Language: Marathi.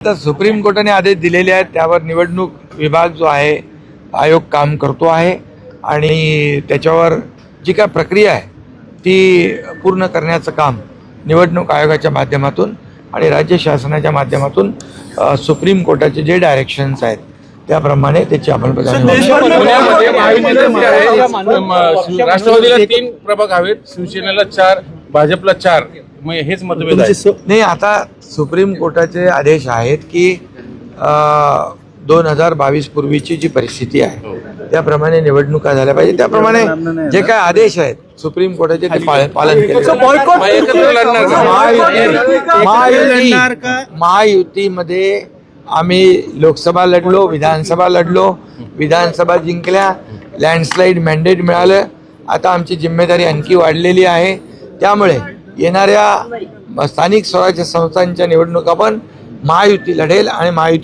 आता सुप्रीम कोर्टाने आदेश दिलेले आहेत, त्यावर निवडणूक विभाग जो आहे आयोग काम करतो आहे आणि त्याच्यावर जी काय प्रक्रिया आहे ती पूर्ण करण्याचं काम निवडणूक आयोगाच्या माध्यमातून आणि राज्य शासनाच्या माध्यमातून सुप्रीम कोर्टाचे जे डायरेक्शन्स आहेत त्याप्रमाणे त्याची अंमलबजावणी राष्ट्रवादीला 3 प्रभाग हवेत, शिवसेनेला 4, भाजपला 4. मग हेच मतभेद आहे. नाही, आता सुप्रीम कोर्टाचे आदेश आहेत की 2022 पूर्वीची जी परिस्थिती आहे त्याप्रमाणे निवडणुका झाल्या पाहिजे, त्याप्रमाणे जे काय आदेश आहेत सुप्रीम कोर्टाचे ते पालन केले. महायुतीमध्ये आम्ही लोकसभा लढलो, विधानसभा लढलो, विधानसभा जिंकल्या, लँडस्लाईड मॅन्डेट मिळालं. आता आमची जिम्मेदारी आणखी वाढलेली आहे, त्यामुळे येणाऱ्या स्थानिक स्वराज्य संस्थांच्या निवडणुका पण महायुती लढेल आणि महायुती